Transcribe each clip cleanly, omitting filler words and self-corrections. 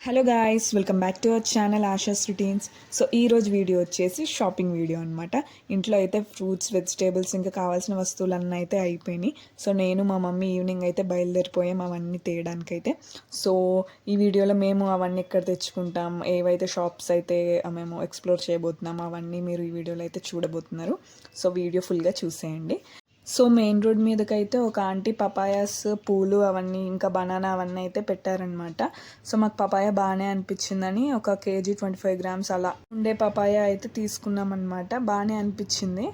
Hello guys, welcome back to our channel ASHAs routines. So ఈరోజు video వచ్చేసి shopping video అనమాట. ఇంట్లో అయితే ఫ్రూట్స్, వెజిటేబుల్స్ ఇంకా కావాల్సిన వస్తువులన్నీ అయితే అయిపోయినాయి. సో నేను మా మమ్మీ ఈవినింగ్ అయితే బయలుదేరిపోయాం అవన్నీ తేయడానికైతే. సో ఈ వీడియోలో మేము అవన్నీ ఎక్కడ తెచ్చుకుంటాం, ఏవైతే షాప్స్ అయితే మేము ఎక్స్ప్లోర్ చేయబోతున్నాం అవన్నీ మీరు ఈ వీడియోలో అయితే చూడబోతున్నారు. సో వీడియో ఫుల్గా చూసేయండి. సో మెయిన్ రోడ్ మీదకైతే ఒక ఆంటీ పపాయాస్, పూలు అవన్నీ ఇంకా బనానా అవన్నీ అయితే పెట్టారనమాట. సో మాకు పపాయ బాగానే అనిపించిందని ఒక కేజీ 25 గ్రామ్స్ అలా ఉండే పపాయ అయితే తీసుకున్నాం అనమాట. బాగానే అనిపించింది.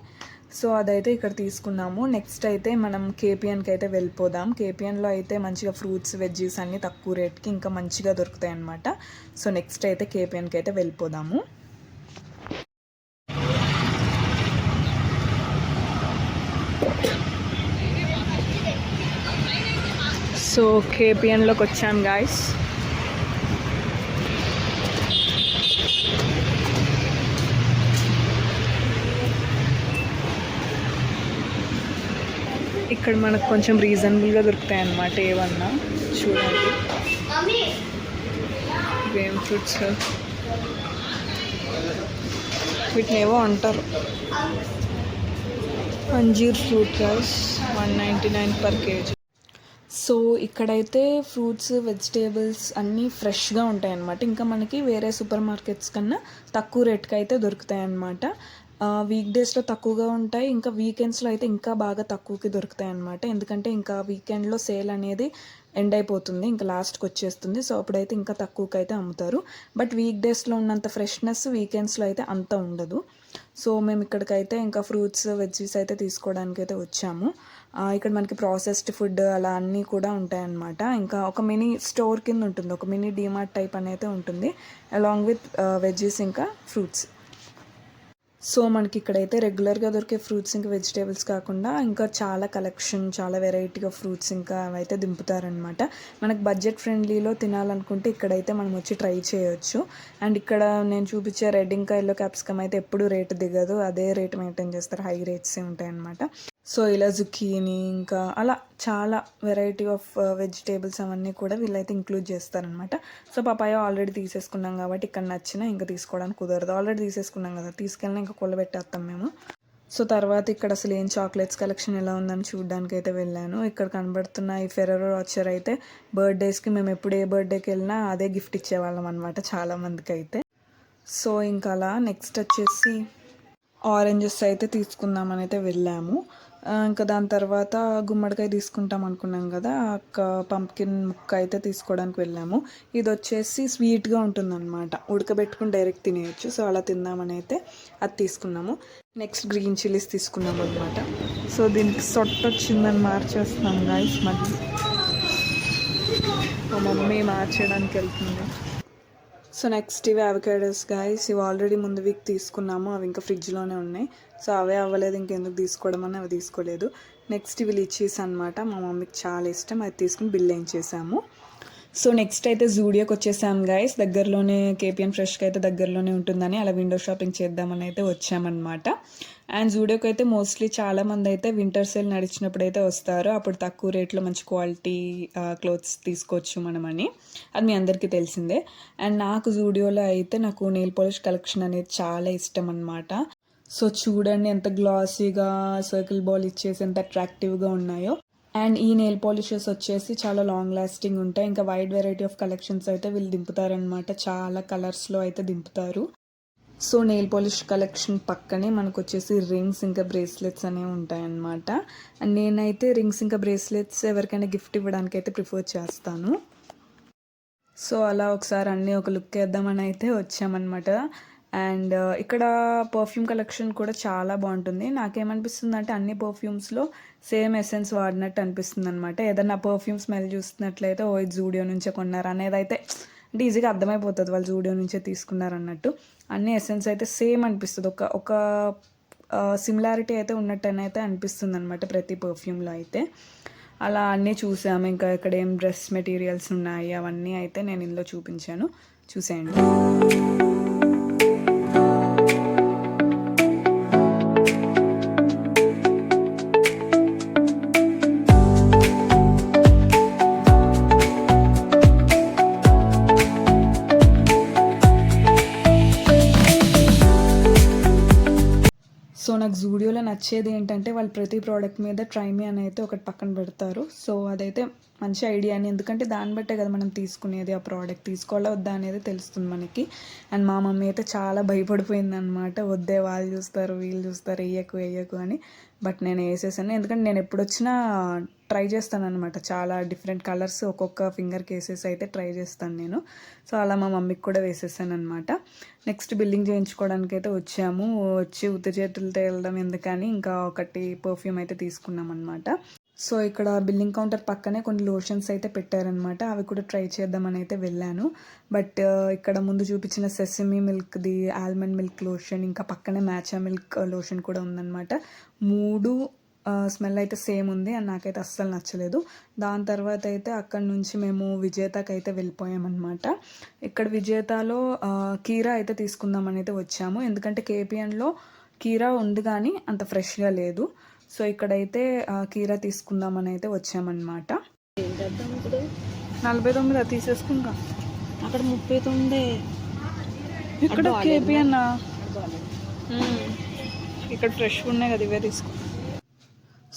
సో అదైతే ఇక్కడ తీసుకున్నాము. నెక్స్ట్ అయితే మనం కేపీఎన్కి అయితే వెళ్ళిపోదాం. కేపీఎన్లో అయితే మంచిగా ఫ్రూట్స్, వెజ్జీస్ అన్నీ తక్కువ రేట్కి ఇంకా మంచిగా దొరుకుతాయి అనమాట. సో నెక్స్ట్ అయితే కేపీఎన్కి అయితే వెళ్ళిపోదాము. సో కేపీఎన్లోకి వచ్చాం గాయస్. ఇక్కడ మనకు కొంచెం రీజనబుల్గా దొరుకుతాయి అన్నమాట. ఏమన్నా చూడండి, గ్రేమ్ ఫ్రూట్స్ వీటిని ఏవో అంటారు, అంజీర్ fruit guys, 199 per KG. So ఇక్కడైతే ఫ్రూట్స్, వెజిటేబుల్స్ అన్నీ ఫ్రెష్గా ఉంటాయి అన్నమాట. ఇంకా మనకి వేరే సూపర్ మార్కెట్స్ కన్నా తక్కువ రేట్కి అయితే దొరుకుతాయి అన్నమాట. వీక్ డేస్లో తక్కువగా ఉంటాయి, ఇంకా వీకెండ్స్లో అయితే ఇంకా బాగా తక్కువకి దొరుకుతాయి అన్నమాట. ఎందుకంటే ఇంకా వీకెండ్లో సేల్ అనేది ఎండ్ అయిపోతుంది, ఇంకా లాస్ట్కి వచ్చేస్తుంది. సో అప్పుడైతే ఇంకా తక్కువకి అయితే అమ్ముతారు. బట్ వీక్ డేస్లో ఉన్నంత ఫ్రెష్నెస్ వీకెండ్స్లో అయితే అంత ఉండదు. సో మేము ఇక్కడికైతే ఇంకా ఫ్రూట్స్, వెజ్జీస్ అయితే తీసుకోవడానికి అయితే వచ్చాము. ఇక్కడ మనకి ప్రాసెస్డ్ ఫుడ్ అలా అన్నీ కూడా ఉంటాయన్నమాట. ఇంకా ఒక మినీ స్టోర్ కింద ఉంటుంది, ఒక మినీ డీమార్ట్ టైప్ అనేది ఉంటుంది, అలాంగ్ విత్ వెజ్జీస్ ఇంకా ఫ్రూట్స్. సో మనకి ఇక్కడైతే రెగ్యులర్గా దొరికే ఫ్రూట్స్ ఇంకా వెజిటేబుల్స్ కాకుండా ఇంకా చాలా కలెక్షన్, చాలా వెరైటీగా ఫ్రూట్స్ ఇంకా అవైతే దింపుతారనమాట. మనకు బడ్జెట్ ఫ్రెండ్లీలో తినాలనుకుంటే ఇక్కడైతే మనం వచ్చి ట్రై చేయొచ్చు. అండ్ ఇక్కడ నేను చూపించే రెడ్ ఇంకా ఎల్లో క్యాప్సికమ్ అయితే ఎప్పుడు రేటు దిగదు, అదే రేట్ మెయింటైన్ చేస్తారు, హై రేట్సే ఉంటాయి అన్నమాట. సో ఇలా జుకీని ఇంకా అలా చాలా వెరైటీ ఆఫ్ వెజిటేబుల్స్ అవన్నీ కూడా వీళ్ళైతే ఇంక్లూడ్ చేస్తారనమాట. సో పపాయ ఆల్రెడీ తీసేసుకున్నాం కాబట్టి ఇక్కడ నచ్చినా ఇంకా తీసుకోవడానికి కుదరదు, ఆల్రెడీ తీసేసుకున్నాం కదా, తీసుకెళ్ళినా ఇంకా కొల్లబెట్టేస్తాం మేము. సో తర్వాత ఇక్కడ అసలు ఏం చాక్లెట్స్ కలెక్షన్ ఎలా ఉందని చూడడానికి అయితే వెళ్ళాను. ఇక్కడ కనబడుతున్న ఈ ఫెరరో రోచర్ అయితే బర్త్డేస్కి మేము ఎప్పుడు ఏ బర్త్డేకి వెళ్ళినా అదే గిఫ్ట్ ఇచ్చేవాళ్ళం అనమాట చాలామందికి అయితే. సో ఇంకా అలా నెక్స్ట్ వచ్చేసి ఆరెంజెస్ అయితే తీసుకుందామని అయితే వెళ్ళాము. ఇంకా దాని తర్వాత గుమ్మడికాయ తీసుకుంటాం అనుకున్నాం కదా, పంప్కిన్ ముక్క అయితే తీసుకోవడానికి వెళ్ళాము. ఇది వచ్చేసి స్వీట్గా ఉంటుందన్నమాట, ఉడకబెట్టుకుని డైరెక్ట్ తినేయచ్చు. సో అలా తిందామని అయితే అది తీసుకున్నాము. నెక్స్ట్ గ్రీన్ చిల్లీస్ తీసుకున్నాము అనమాట. సో దీనికి సొట్ట వచ్చిందని మార్చేస్తున్నాం గాయస్. మళ్ళీ మా మమ్మీ మార్చేయడానికి వెళ్తుంది. సో నెక్స్ట్ ఇవి అవకాడోస్ గాయస్. ఇవి ఆల్రెడీ ముందు వీక్ తీసుకున్నాము, అవి ఇంకా ఫ్రిడ్జ్లోనే ఉన్నాయి. సో అవే అవ్వలేదు, ఇంకెందుకు తీసుకోవడం అని అవి తీసుకోలేదు. నెక్స్ట్ ఇవి లిచీస్ అనమాట, మా మమ్మీకి చాలా ఇష్టం, అది తీసుకుని బిల్ వేయించేసాము. సో నెక్స్ట్ అయితే జూడియోకి వచ్చేసాం గాయస్. దగ్గరలోనే కేపీఎన్ ఫ్రెష్కి అయితే దగ్గరలోనే ఉంటుందని అలా విండో షాపింగ్ చేద్దామని అయితే వచ్చామన్నమాట. అండ్ జూడియోకి అయితే మోస్ట్లీ చాలామంది అయితే వింటర్ సేల్ నడిచినప్పుడు అయితే వస్తారు. అప్పుడు తక్కువ రేట్లో మంచి క్వాలిటీ క్లోత్స్ తీసుకోవచ్చు మనమని, అది మీ అందరికీ తెలిసిందే. అండ్ నాకు జూడియోలో అయితే నాకు నెయిల్ పాలిష్ కలెక్షన్ అనేది చాలా ఇష్టం అనమాట. సో చూడండి ఎంత గ్లాసీగా సర్కిల్ బాల్ ఇచ్చేసి ఎంత అట్రాక్టివ్గా ఉన్నాయో. అండ్ ఈ నెయిల్ పాలిషెస్ వచ్చేసి చాలా లాంగ్ లాస్టింగ్ ఉంటాయి. ఇంకా వైడ్ వెరైటీ ఆఫ్ కలెక్షన్స్ అయితే వీళ్ళు దింపుతారనమాట, చాలా కలర్స్లో అయితే దింపుతారు. సో నెయిల్ పాలిష్ కలెక్షన్ పక్కనే మనకు వచ్చేసి రింగ్స్ ఇంకా బ్రేస్లెట్స్ అనేవి ఉంటాయన్నమాట. అండ్ నేనైతే రింగ్స్ ఇంకా బ్రేస్లెట్స్ ఎవరికైనా గిఫ్ట్ ఇవ్వడానికి అయితే ప్రిఫర్ చేస్తాను. సో అలా ఒకసారి అన్నీ ఒక లుక్ వేద్దామని అయితే వచ్చామన్నమాట. అండ్ ఇక్కడ పర్ఫ్యూమ్ కలెక్షన్ కూడా చాలా బాగుంటుంది. నాకేమనిపిస్తుంది అంటే అన్ని పర్ఫ్యూమ్స్లో సేమ్ ఎసెన్స్ వాడినట్టు అనిపిస్తుంది అనమాట. ఏదన్నా పర్ఫ్యూమ్ స్మెల్ చూస్తున్నట్లయితే ఓ ఇది జూడియో నుంచే కొన్నారు అనేది అయితే అంటే ఈజీగా అర్థమైపోతుంది, వాళ్ళు జూడియో నుంచే తీసుకున్నారు అన్నట్టు. అన్ని ఎసెన్స్ అయితే సేమ్ అనిపిస్తుంది, ఒక సిమిలారిటీ అయితే ఉన్నట్టయితే అనిపిస్తుంది అనమాట ప్రతి పర్ఫ్యూమ్లో అయితే. అలా అన్నీ చూసాము. ఇంకా ఇక్కడ ఏం డ్రెస్ మెటీరియల్స్ ఉన్నాయి అవన్నీ అయితే నేను ఇందులో చూపించాను, చూసేయండి. నాకు జూడియోలో నచ్చేది ఏంటంటే వాళ్ళు ప్రతి ప్రోడక్ట్ మీద ట్రై మీ అని అయితే ఒకటి పక్కన పెడతారు. సో అదైతే మంచి ఐడియా అని, ఎందుకంటే దాన్ని బట్టే కదా మనం తీసుకునేది, ఆ ప్రోడక్ట్ తీసుకోవాలా వద్దా అనేది తెలుస్తుంది మనకి. అండ్ మా మమ్మీ అయితే చాలా భయపడిపోయింది అనమాట, వద్దే వాళ్ళు చూస్తారు వీళ్ళు చూస్తారు వేయకు అని. బట్ నేను వేసేసాను, ఎందుకంటే నేను ఎప్పుడు వచ్చినా ట్రై చేస్తాను అనమాట. చాలా డిఫరెంట్ కలర్స్ ఒక్కొక్క ఫింగర్కి వేసేసి అయితే ట్రై చేస్తాను నేను. సో అలా మా మమ్మీకి కూడా వేసేసాను అనమాట. నెక్స్ట్ బిల్లింగ్ చేయించుకోవడానికి అయితే వచ్చి ఉత్త చేతులతో వెళ్ళడం ఎందుకని ఇంకా ఒకటి పర్ఫ్యూమ్ అయితే తీసుకున్నాం అనమాట. సో ఇక్కడ బిల్లింగ్ కౌంటర్ పక్కనే కొన్ని లోషన్స్ అయితే పెట్టారనమాట, అవి కూడా ట్రై చేద్దామని అయితే వెళ్ళాను. బట్ ఇక్కడ ముందు చూపించిన సెసమీ మిల్క్ది ఆల్మండ్ మిల్క్ లోషన్, ఇంకా పక్కనే మ్యాచా మిల్క్ లోషన్ కూడా ఉందన్నమాట. మూడు స్మెల్ అయితే సేమ్ ఉంది అండ్ నాకైతే అస్సలు నచ్చలేదు. దాని తర్వాత అయితే అక్కడ నుంచి మేము విజేతకి అయితే వెళ్ళిపోయామన్నమాట. ఇక్కడ విజేతలో కీరా అయితే తీసుకుందామని అయితే వచ్చాము, ఎందుకంటే కేపీఎన్లో కీరా ఉంది కానీ అంత ఫ్రెష్గా లేదు. సో ఇక్కడైతే కీరా తీసుకుందామని అయితే వచ్చామన్నమాట. 49 తీసేసుకుంటా, అక్కడ 39. ఇక్కడ కేపీఎన్ ఇక్కడ ఫ్రెష్గా ఉన్నాయి కదా, ఇవే తీసుకో.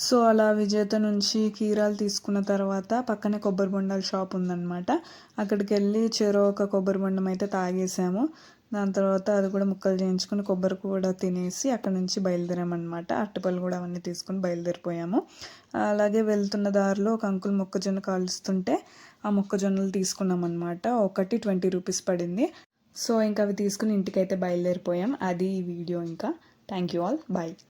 సో అలా విజేత నుంచి కీరాలు తీసుకున్న తర్వాత పక్కనే కొబ్బరి బొండాల షాప్ ఉందన్నమాట. అక్కడికి వెళ్ళి ఒక కొబ్బరి బొండం అయితే తాగేసాము. దాని తర్వాత అది కూడా ముక్కలు చేయించుకొని కొబ్బరి కూడా తినేసి అక్కడ నుంచి బయలుదేరామన్నమాట. అరటిపళ్ళు కూడా అవన్నీ తీసుకొని బయలుదేరిపోయాము. అలాగే వెళ్తున్న దారిలో ఒక అంకుల్ మొక్కజొన్న కాలుస్తుంటే ఆ మొక్కజొన్నలు తీసుకున్నాం అనమాట. ఒకటి 20 రూపీస్ పడింది. సో ఇంకా అవి తీసుకుని ఇంటికైతే బయలుదేరిపోయాం. అది ఈ వీడియో. ఇంకా థ్యాంక్ యూ ఆల్, బాయ్.